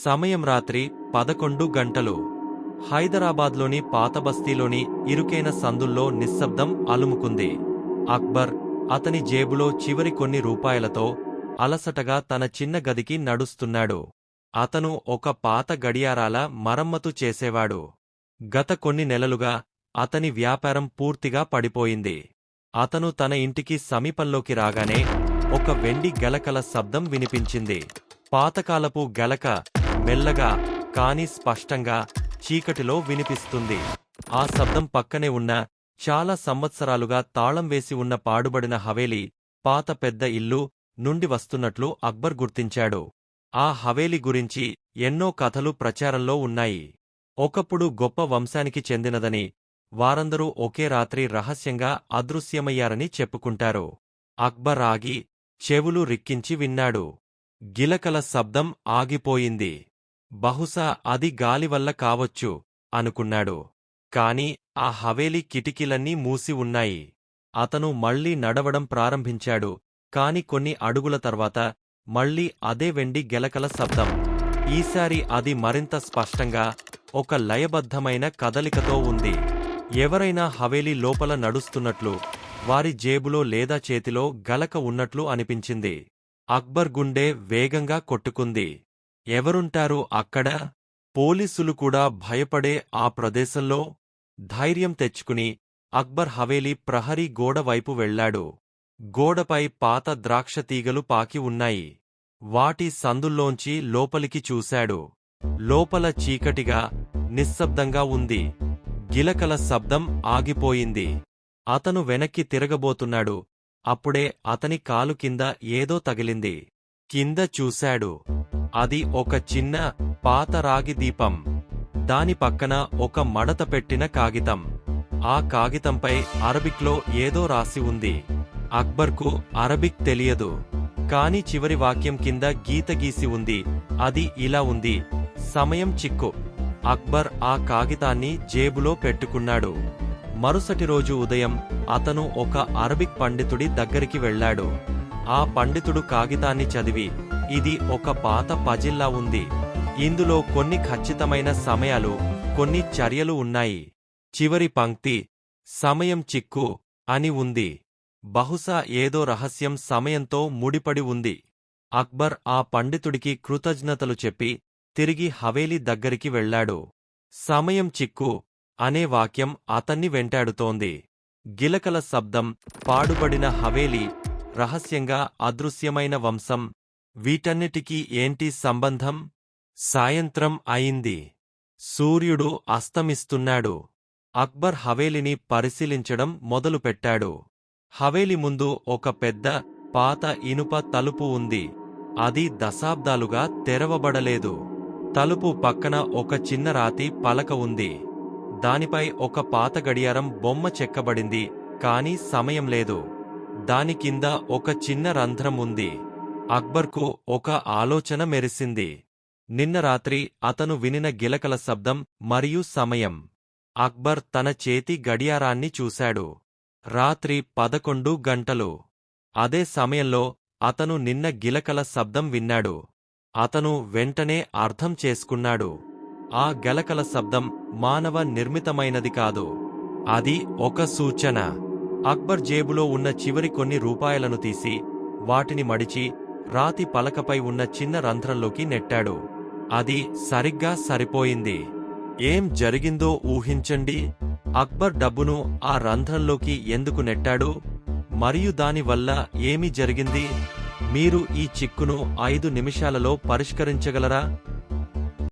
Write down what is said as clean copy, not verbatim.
సమయం రాత్రి 11 గంటలు. హైదరాబాద్లోని పాతబస్తీలోని ఇరుకైన సందుల్లో నిశ్శబ్దం అలుముకుంది. అక్బర్ అతని జేబులో చివరి కొన్ని రూపాయలతో అలసటగా తన చిన్న గదికి నడుస్తున్నాడు. అతను ఒక పాత గడియారాల మరమ్మతు చేసేవాడు. గత కొన్ని నెలలుగా అతని వ్యాపారం పూర్తిగా పడిపోయింది. అతను తన ఇంటికి సమీపంలోకి రాగానే ఒక వెండి గెలకల శబ్దం వినిపించింది. పాతకాలపు గెలక మెల్లగా కాని స్పష్టంగా చీకటిలో వినిపిస్తుంది. ఆ శబ్దం పక్కనే ఉన్న చాలా సంవత్సరాలుగా తాళం వేసి ఉన్న పాడుబడిన హవేలీ, పాత పెద్ద ఇల్లు నుండి వస్తున్నట్లు అక్బర్ గుర్తించాడు. ఆ హవేలీ గురించి ఎన్నో కథలు ప్రచారంలో ఉన్నాయి. ఒకప్పుడు గొప్ప వంశానికి చెందినదని, వారందరూ ఒకే రాత్రి రహస్యంగా అదృశ్యమయ్యారని చెప్పుకుంటారు. అక్బర్ ఆగి చెవులు రిక్కించి విన్నాడు. గిలకల శబ్దం ఆగిపోయింది. బహుశా అది గాలివల్ల కావచ్చు అనుకున్నాడు. కాని ఆ హవేలీ కిటికీలన్నీ మూసి ఉన్నాయి. అతను మళ్లీ నడవడం ప్రారంభించాడు. కాని కొన్ని అడుగుల తర్వాత మళ్లీ అదే వెండి గెలకల శబ్దం. ఈసారి అది మరింత స్పష్టంగా ఒక లయబద్ధమైన కదలికతో ఉంది. ఎవరైనా హవేలీ లోపల నడుస్తున్నట్లు, వారి జేబులో లేదా చేతిలో గలక ఉన్నట్లు అనిపించింది. అక్బర్ గుండె వేగంగా కొట్టుకుంది. ఎవరుంటారు అక్కడ? పోలీసులు కూడా భయపడే ఆ ప్రదేశంలో? ధైర్యం తెచ్చుకుని అక్బర్ హవేలీ ప్రహరీ గోడ వైపు వెళ్లాడు. గోడపై పాత ద్రాక్షతీగలు పాకి ఉన్నాయి. వాటి సందుల్లోంచి లోపలికి చూశాడు. లోపల చీకటిగా, నిశ్శబ్దంగా ఉంది. గిలకల శబ్దం ఆగిపోయింది. అతను వెనక్కి తిరగబోతున్నాడు. అప్పుడే అతని కాలు కింద ఏదో తగిలింది. కింద చూశాడు. అది ఒక చిన్న, పాత రాగి దీపం. దాని పక్కన ఒక మడత పెట్టిన కాగితం. ఆ కాగితంపై అరబిక్లో ఏదో రాసి ఉంది. అక్బర్కు అరబిక్ తెలియదు. కాని చివరి వాక్యం కింద గీత గీసి ఉంది. అది ఇలా ఉంది: సమయం చిక్కు. అక్బర్ ఆ కాగితాన్ని జేబులో పెట్టుకున్నాడు. మరుసటి రోజు ఉదయం అతను ఒక అరబిక్ పండితుడి దగ్గరికి వెళ్లాడు. ఆ పండితుడు కాగితాన్ని చదివి, ఇది ఒక పాత పజిల్లా ఉంది. ఇందులో కొన్ని ఖచ్చితమైన సమయాలు, కొన్ని చర్యలు ఉన్నాయి. చివరి పంక్తి సమయం చిక్కు అని ఉంది. బహుశా ఏదో రహస్యం సమయంతో ముడిపడి ఉంది. అక్బర్ ఆ పండితుడికి కృతజ్ఞతలు చెప్పి తిరిగి హవేలీ దగ్గరికి వెళ్లాడు. సమయం చిక్కు అనే వాక్యం అతన్ని వెంటాడుతోంది. గిలకల శబ్దం, పాడుబడిన హవేలీ, రహస్యంగా అదృశ్యమైన వంశం, వీటన్నిటికీ ఏంటి సంబంధం? సాయంత్రం అయింది. సూర్యుడు అస్తమిస్తున్నాడు. అక్బర్ హవేలీని పరిశీలించడం మొదలుపెట్టాడు. హవేలీ ముందు ఒక పెద్ద, పాత ఇనుప తలుపు ఉంది. అది దశాబ్దాలుగా తెరవబడలేదు. తలుపు పక్కన ఒక చిన్న రాతి పలక ఉంది. దానిపై ఒక పాత గడియారం బొమ్మ చెక్కబడింది. కాని సమయం లేదు. దాని కింద ఒక చిన్న రంధ్రం ఉంది. అక్బర్కు ఒక ఆలోచన మెరిసింది. నిన్న రాత్రి అతను వినిన గిలకల శబ్దం మరియు సమయం. అక్బర్ తన చేతి గడియారాన్ని చూశాడు. రాత్రి 11 గంటలు. అదే సమయంలో అతను నిన్న గిలకల శబ్దం విన్నాడు. అతను వెంటనే అర్థం చేసుకున్నాడు. ఆ గెలకల శబ్దం మానవ నిర్మితమైనది కాదు. అది ఒక సూచన. అక్బర్ జేబులో ఉన్న చివరి కొన్ని రూపాయలను తీసి, వాటిని మడిచి రాతి పలకపై ఉన్న చిన్న రంధ్రంలోకి నెట్టాడు. అది సరిగ్గా సరిపోయింది. ఏం జరిగిందో ఊహించండి. అక్బర్ డబ్బును ఆ రంధ్రంలోకి ఎందుకు నెట్టాడు? మరియు దానివల్ల ఏమి జరిగింది? మీరు ఈ చిక్కును 5 నిమిషాలలో పరిష్కరించగలరా?